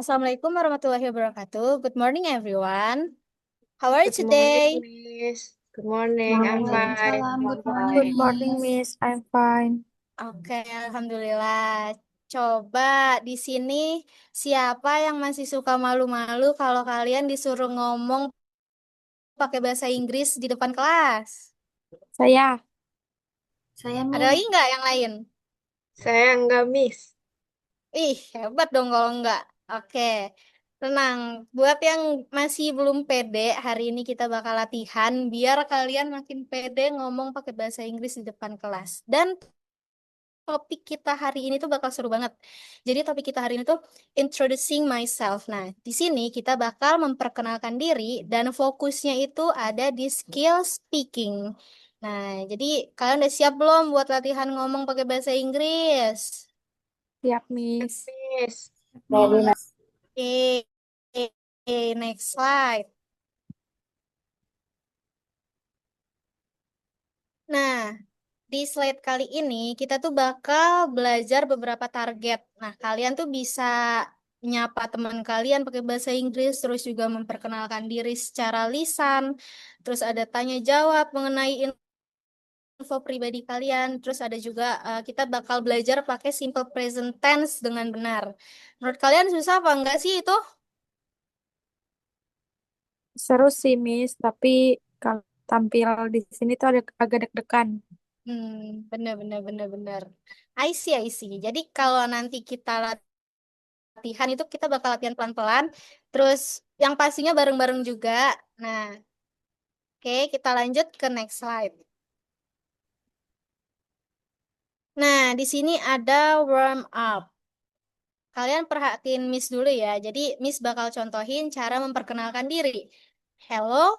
Assalamualaikum warahmatullahi wabarakatuh. Good morning, everyone. How are you Good morning, today? Miss. Good morning. I'm fine. Waalaikumsalam, good morning, Good morning, Miss. Miss. I'm fine. Oke, alhamdulillah. Coba di sini siapa yang masih suka malu-malu kalau kalian disuruh ngomong pakai bahasa Inggris di depan kelas? Saya. Saya Ada Miss. lagi nggak yang lain? Saya enggak, Miss. Ih, hebat dong kalau nggak. Oke, tenang. Buat yang masih belum pede, hari ini kita bakal latihan biar kalian makin pede ngomong pakai bahasa Inggris di depan kelas. Dan topik kita hari ini tuh bakal seru banget. Jadi topik kita hari ini tuh introducing myself. Nah, di sini kita bakal memperkenalkan diri dan fokusnya itu ada di skill speaking. Nah, jadi kalian udah siap belum buat latihan ngomong pakai bahasa Inggris? Siap, Miss. Miss. Miss. Oke, next slide. Nah, di slide kali ini kita tuh bakal belajar beberapa target. Nah, kalian tuh bisa nyapa teman kalian pakai bahasa Inggris, terus juga memperkenalkan diri secara lisan, terus ada tanya jawab mengenai info pribadi kalian, terus ada juga kita bakal belajar pakai simple present tense dengan benar. Menurut kalian susah apa enggak sih itu? Seru sih, Miss. Tapi kalau tampil di sini tuh agak deg-degan. Bener, bener, bener, bener. I see. Jadi kalau nanti kita latihan itu kita bakal latihan pelan-pelan, terus yang pastinya bareng-bareng juga. Nah, oke, kita lanjut ke next slide. Nah, di sini ada warm up. Kalian perhatiin Miss dulu ya. Jadi Miss bakal contohin cara memperkenalkan diri. Hello,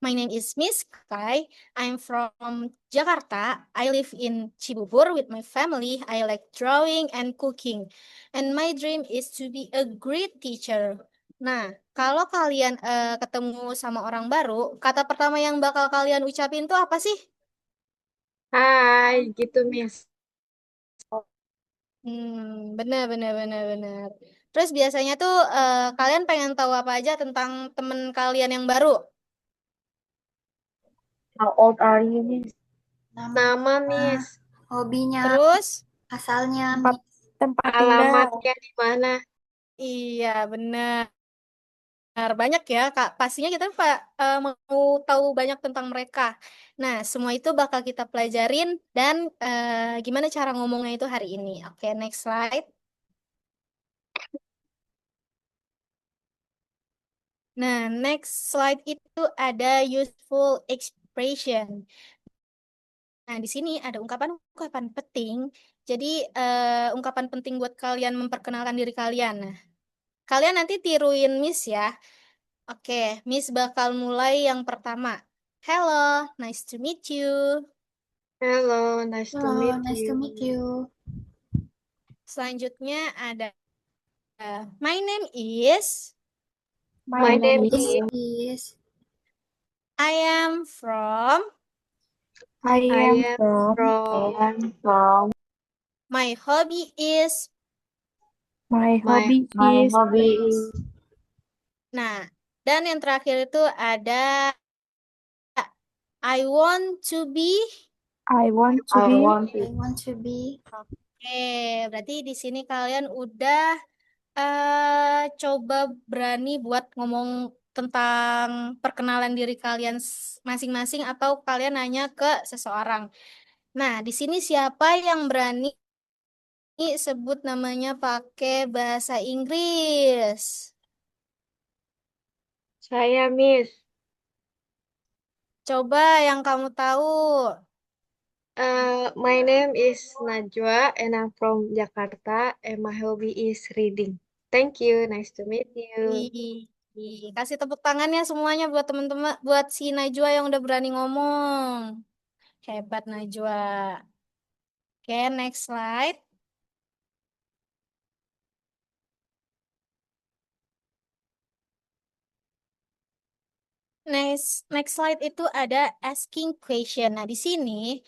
my name is Miss Kai. I'm from Jakarta. I live in Cibubur with my family. I like drawing and cooking. And my dream is to be a great teacher. Nah, kalau kalian ketemu sama orang baru, kata pertama yang bakal kalian ucapin tuh apa sih? Hai, gitu, Miss. Bener, bener, bener, bener. Terus biasanya tuh kalian pengen tahu apa aja tentang temen kalian yang baru? How old are you, Miss? Nama, Namanya, Miss. hobinya, Terus, asalnya, Tempat Miss. tempat tinggal. Alamatnya di mana? iya bener. Banyak ya, Kak. Pastinya kita mau tahu banyak tentang mereka. Nah, semua itu bakal kita pelajarin dan gimana cara ngomongnya itu hari ini. Oke, next slide. Nah, next slide itu ada useful expression. Nah, di sini ada ungkapan-ungkapan penting. Jadi, ungkapan penting buat kalian memperkenalkan diri kalian. Nah, kalian nanti tiruin Miss ya. Oke, Miss bakal mulai yang pertama. Hello, nice to meet you. Hello, nice to Hello, meet nice to meet you. you. Selanjutnya ada my name is, My My My name name name is. is. is, I am from, I I I am am from. from. my hobby is. My My hobby is. hobby is. Nah, dan yang terakhir itu ada I want to be. I want to I be. want I to. want to be. Oke, berarti di sini kalian udah coba berani buat ngomong tentang perkenalan diri kalian masing-masing atau kalian nanya ke seseorang. Nah, di sini siapa yang berani sebut namanya pakai bahasa Inggris? Saya, Miss. Coba yang kamu tahu. My name is Najwa and I'm from Jakarta and my hobby is reading. Thank you. Nice to meet you. Kasih tepuk tangannya semuanya buat teman-teman, buat si Najwa yang udah berani ngomong. Hebat Najwa. Oke, next slide. Next slide itu ada asking question. Nah, di sini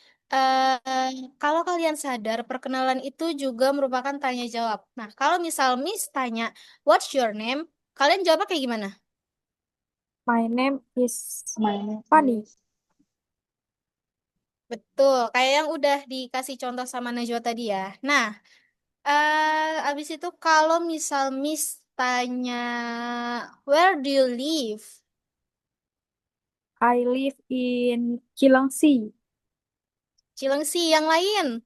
kalau kalian sadar, perkenalan itu juga merupakan tanya jawab. Nah, kalau misal Miss tanya, "What's your name?" Kalian jawabnya kayak gimana? My name is My name Fanny. is Betul, kayak yang udah dikasih contoh sama Najwa tadi ya. Nah, abis itu kalau misal Miss tanya, "Where do you live?" I live in Cilengsi. Cilengsi yang lain.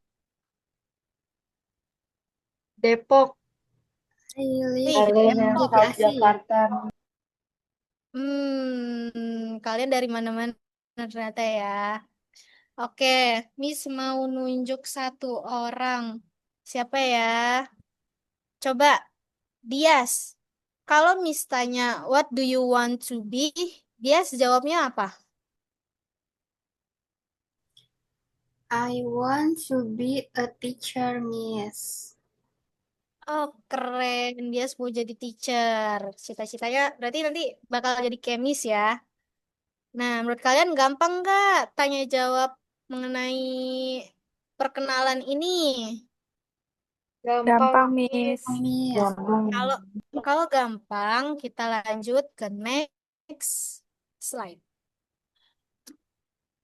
Depok. I live Wih, I live in Depok. South Bekasi. Jakarta. Kalian dari mana-mana ternyata ya. Oke, Miss mau nunjuk satu orang. Siapa ya? Coba, Dias. Kalau Miss tanya, "What do you want to be?" Dias jawabnya apa? I want to be a teacher, Miss. Oh, keren. Dias mau jadi teacher. Cita-citanya berarti nanti bakal jadi kemis ya. Nah, menurut kalian gampang nggak tanya jawab mengenai perkenalan ini? Gampang, Gampang, Miss. Miss. Miss. Gampang. Kalau kalau gampang, kita lanjut ke next slide.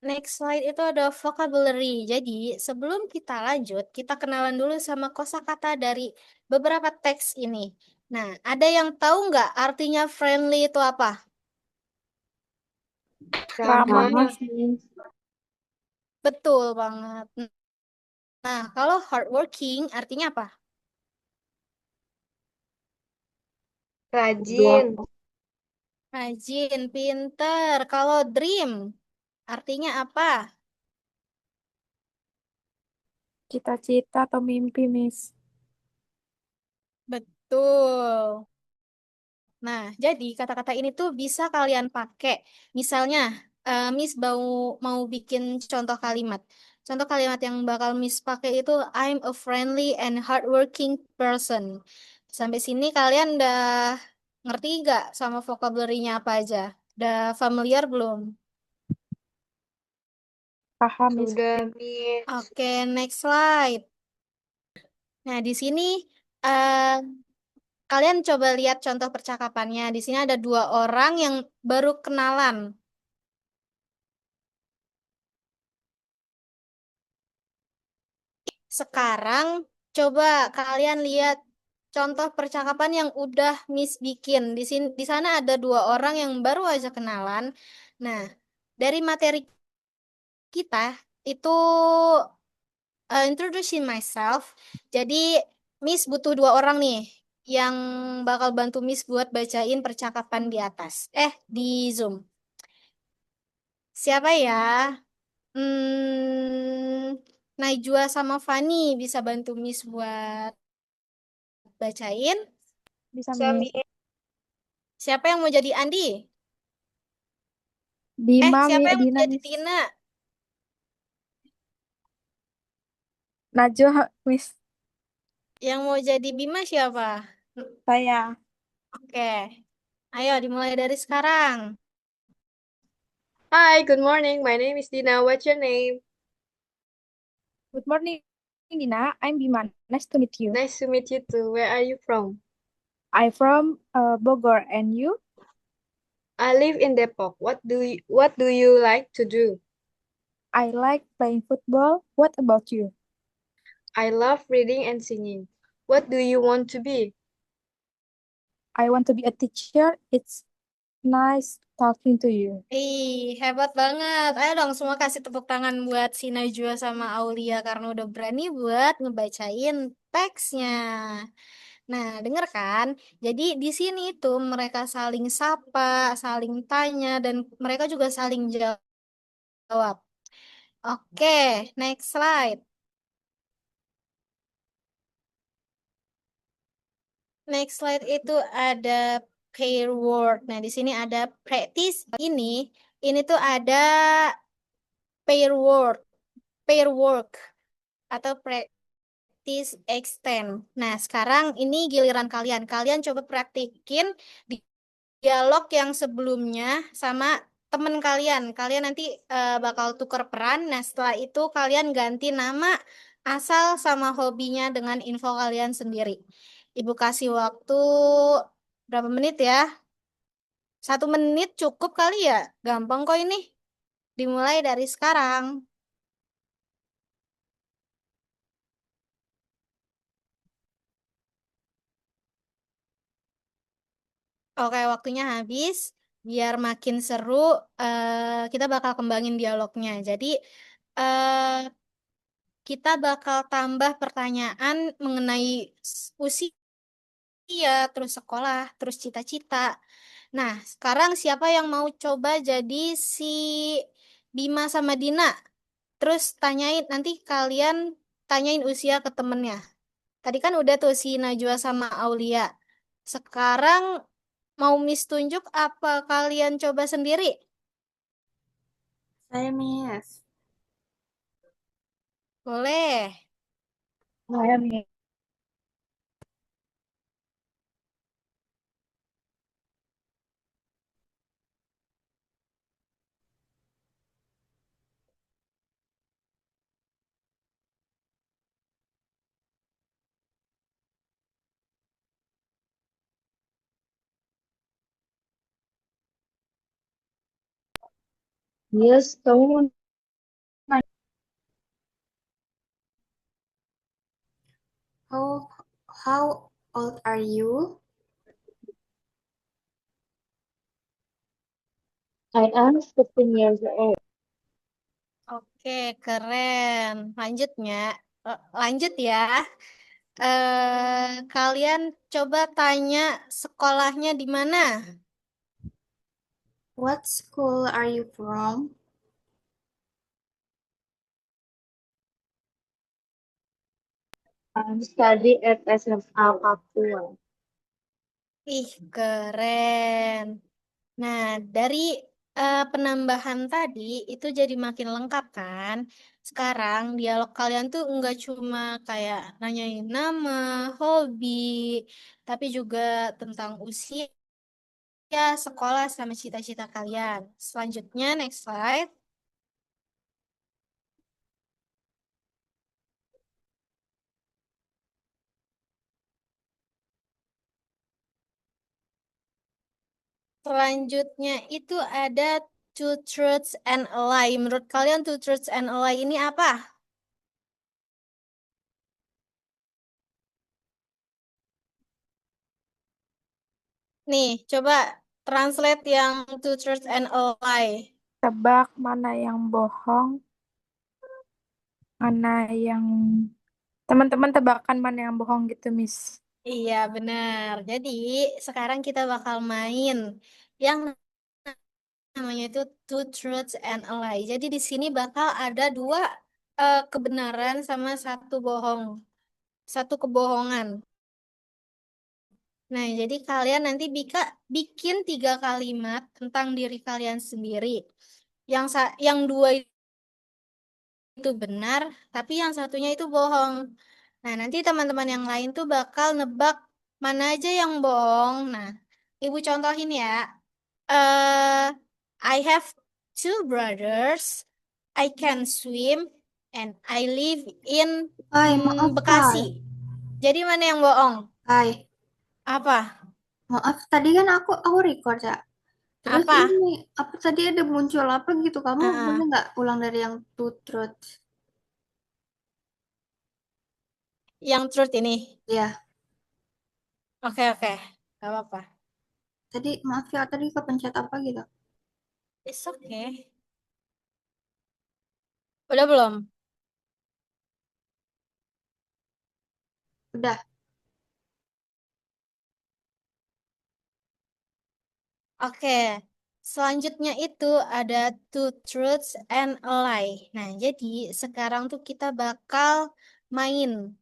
Next slide itu ada vocabulary. Jadi, sebelum kita lanjut, kita kenalan dulu sama kosakata dari beberapa teks ini. Nah, ada yang tahu nggak artinya friendly itu apa? Ramah, Ramah. Miss. Betul banget. Nah, kalau hardworking artinya apa? Rajin. Rajin, pinter. Kalau dream artinya apa? Cita-cita atau mimpi, Miss. Betul. Nah, jadi kata-kata ini tuh bisa kalian pakai. Misalnya, Miss mau bikin contoh kalimat. Contoh kalimat yang bakal Miss pakai itu, "I'm a friendly and hardworking person." Sampai sini kalian udah ngerti gak sama vocabulary-nya apa aja? Udah familiar belum? Paham, Miss. Sudah, Miss. Oke, next slide. Nah, di sini eh, kalian coba lihat contoh percakapannya. Di sini ada dua orang yang baru kenalan. Sekarang coba kalian lihat contoh percakapan yang udah Miss bikin. Di sini di sana ada dua orang yang baru aja kenalan. Nah, dari materi kita itu introducing myself. Jadi Miss butuh dua orang nih yang bakal bantu Miss buat bacain percakapan di atas. Di Zoom. Siapa ya? Najwa sama Fani bisa bantu Miss buat bacain. Bisa, Bisa, Miss. Miss. Siapa yang mau jadi Andi? Dima, Siapa yang mau Dina, jadi Miss. Tina? Najwa, Miss. Yang mau jadi Bima siapa? Saya. Oke, ayo dimulai dari sekarang. Hi, good morning. My name is Dina. What's your name? Good morning, Dina. I'm Bima. Nice to meet you. Nice to meet you too. Where are you from? I'm from Bogor, and you? I live in Depok. What do you like to do? I like playing football. What about you? I love reading and singing. What do you want to be? I want to be a teacher. It's nice talking to you. Hebat banget. Ayo dong semua kasih tepuk tangan buat si Najwa sama Aulia karena udah berani buat ngebacain teksnya. Nah, denger kan? Jadi di sini itu mereka saling sapa, saling tanya, dan mereka juga saling jawab. Oke, next slide. Next slide itu ada pair word. Nah, di sini ada practice. Ini tuh ada pair word, pair work atau practice extend. Nah, sekarang ini giliran kalian. Kalian coba praktikin dialog yang sebelumnya sama temen kalian. Kalian nanti bakal tukar peran. Nah, setelah itu kalian ganti nama, asal sama hobinya dengan info kalian sendiri. Ibu kasih waktu berapa menit ya? 1 menit cukup kali ya? Gampang kok ini. Dimulai dari sekarang. Oke, waktunya habis. Biar makin seru, kita bakal kembangin dialognya. Jadi, eh, kita bakal tambah pertanyaan mengenai usia, terus sekolah, terus cita-cita. Nah, sekarang siapa yang mau coba jadi si Bima sama Dina? Terus tanyain, nanti kalian tanyain usia ke temennya. Tadi kan udah tuh si Najwa sama Aulia. Sekarang mau Miss tunjuk apa kalian coba sendiri? Saya, Miss. Boleh. Saya nih. Yes, kamu mau nanya. How old are you? I am 15 years old. Oke, keren. Lanjut ya. Kalian coba tanya sekolahnya di mana? What school are you from? Study at SMA Papua. Ih, keren. Nah, dari penambahan tadi itu jadi makin lengkap kan? Sekarang dialog kalian tuh nggak cuma kayak nanyain nama, hobi, tapi juga tentang usia, sekolah, sama cita-cita kalian. Selanjutnya, next slide. Selanjutnya itu ada two truths and a lie. Menurut kalian two truths and a lie ini apa? Nih, coba translate yang two truths and a lie. Tebak mana yang bohong, mana yang... Teman-teman tebakan mana yang bohong gitu, Miss. Iya, benar. Jadi, sekarang kita bakal main yang namanya itu two truths and a lie. Jadi, di sini bakal ada dua kebenaran sama satu bohong. Satu kebohongan. Nah, jadi kalian nanti bikin 3 kalimat tentang diri kalian sendiri. Yang dua itu benar, tapi yang satunya itu bohong. Nah, nanti teman-teman yang lain tuh bakal nebak mana aja yang bohong. Nah, Ibu contohin ya. eh I have two brothers. I can swim and I live in Hai, maaf, Bekasi. Hai. Jadi mana yang bohong? Hai, Apa? maaf, tadi kan aku record ya. Terus Apa? ini, apa tadi ada muncul apa gitu? Kamu boleh Heeh. nggak ulang dari yang two truths? Yang truth ini. Ya, Oke, oke. Gak apa-apa. tadi maaf ya, tadi kepencet apa gitu? It's okay. Udah belum? Udah. Oke. Selanjutnya itu ada two truths and a lie. Nah, jadi sekarang tuh kita bakal main.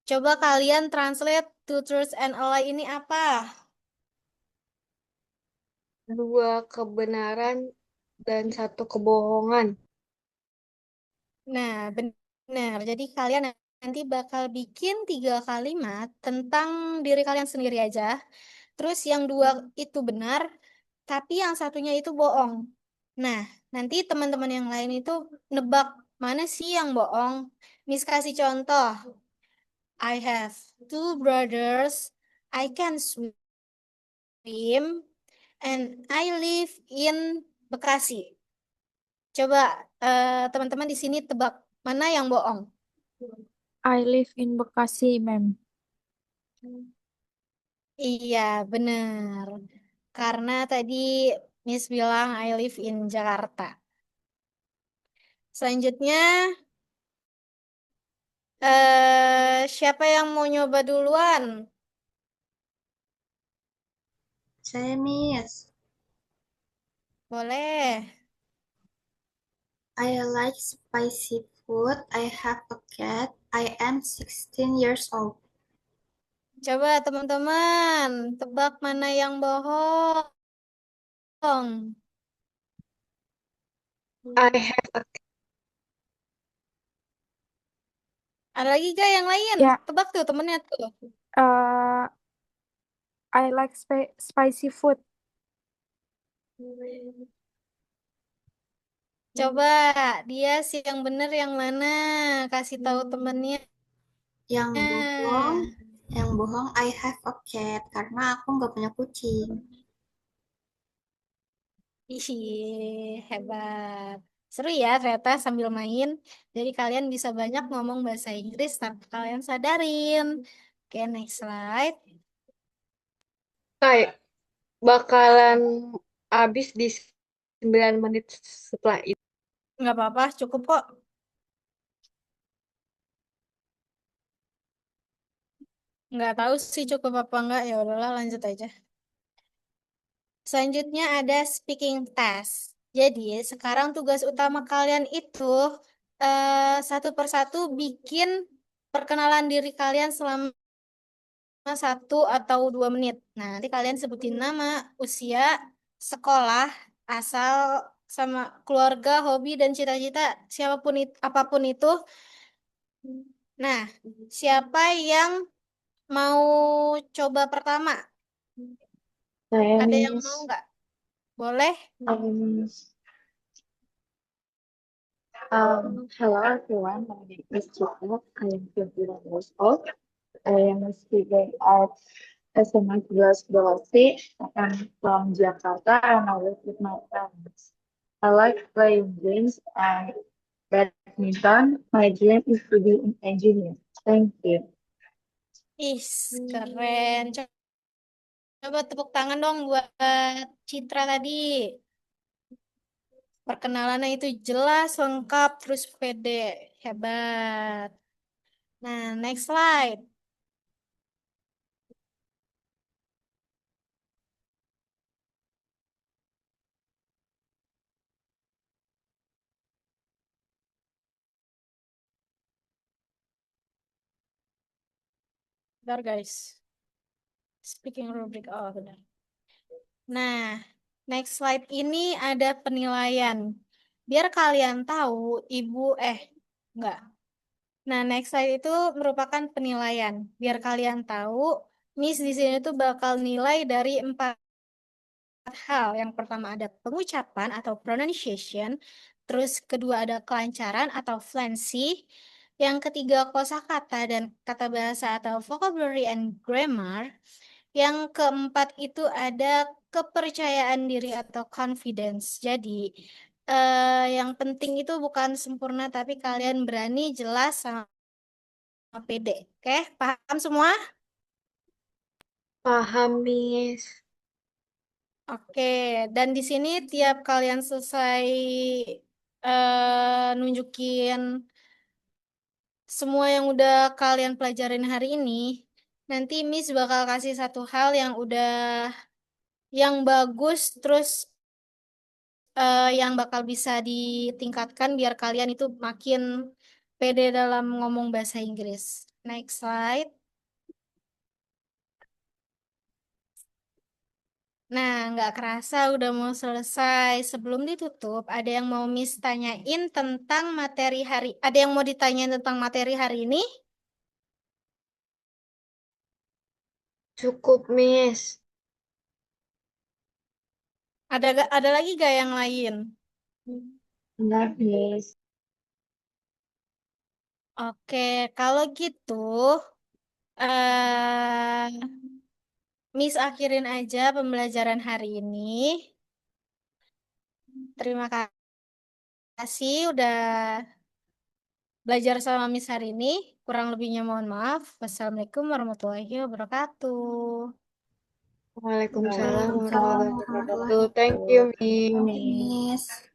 Coba kalian translate two truths and a lie ini apa? Dua kebenaran dan satu kebohongan. Nah, benar. Jadi kalian nanti bakal bikin 3 kalimat tentang diri kalian sendiri aja. Terus yang dua itu benar, tapi yang satunya itu bohong. Nah, nanti teman-teman yang lain itu nebak mana sih yang bohong. Miss kasih contoh. I have two brothers. I can swim and I live in Bekasi. Coba teman-teman di sini tebak mana yang bohong. I live in Bekasi, ma'am. Iya, benar. Karena tadi Miss bilang I live in Jakarta. Selanjutnya, siapa yang mau nyoba duluan? Saya Miss. Boleh. I like spicy food. I have a cat. I am 16 years old. Coba teman-teman, tebak mana yang bohong. I have a Ada lagi gak yang lain? Ya, Tebak tuh temennya tuh. uh, I like spicy food. Coba dia sih yang bener yang mana? Kasih tahu temennya. Yang bohong, I have a cat karena aku nggak punya kucing. Ih, hebat. Seru ya ternyata sambil main. Jadi kalian bisa banyak ngomong bahasa Inggris tanpa kalian sadarin. Oke, next slide. kayak bakalan habis di 9 menit setelah itu. Nggak apa-apa, cukup kok. Nggak tahu sih cukup apa nggak. Ya udahlah, lanjut aja. Selanjutnya ada speaking test. Jadi sekarang tugas utama kalian itu satu persatu bikin perkenalan diri kalian selama 1 atau 2 menit. Nah, nanti kalian sebutin nama, usia, sekolah, asal, sama keluarga, hobi, dan cita-cita, siapapun itu, apapun itu. Nah, siapa yang mau coba pertama? Saya Ada yang mau Miss. nggak? Boleh? Um, Hello everyone, my name is Citra. I am 21 years old. I am a student at SMA 12 Bekasi. I am from Jakarta and I live with my parents. I like playing games and badminton. My dream is to be an engineer. Thank you. Ih, keren. Coba tepuk tangan dong buat Citra tadi. Perkenalannya itu jelas, lengkap, terus pede. Hebat. Nah, next slide. Bentar, guys. Speaking rubric. Oh, benar. Nah, next slide ini ada penilaian. Biar kalian tahu, enggak. Nah, next slide itu merupakan penilaian. Biar kalian tahu, Miss di sini tuh bakal nilai dari 4 hal. Yang pertama ada pengucapan atau pronunciation, terus kedua ada kelancaran atau fluency, yang ketiga kosakata dan kata bahasa atau vocabulary and grammar, yang keempat itu ada kepercayaan diri atau confidence. Jadi, yang penting itu bukan sempurna, tapi kalian berani, jelas, sama pede. Oke, paham semua? Paham, Miss. Oke, dan di sini tiap kalian selesai nunjukin semua yang udah kalian pelajarin hari ini, nanti Miss bakal kasih satu hal yang bagus, terus yang bakal bisa ditingkatkan biar kalian itu makin pede dalam ngomong bahasa Inggris. Next slide. Nah, nggak kerasa udah mau selesai. Sebelum ditutup, ada yang mau Miss tanyain tentang materi hari. Ada yang mau ditanyain tentang materi hari ini? Cukup, Miss. Ada lagi gak yang lain? Enggak, Miss. Oke, kalau gitu, eh Miss akhirin aja pembelajaran hari ini. Terima kasih udah belajar sama Miss hari ini. Kurang lebihnya mohon maaf. Wassalamualaikum warahmatullahi wabarakatuh. Waalaikumsalam Waalaikumsalam warahmatullahi warahmatullahi wabarakatuh. Thank you, wabarakatuh. Mi. Thank you, Miss.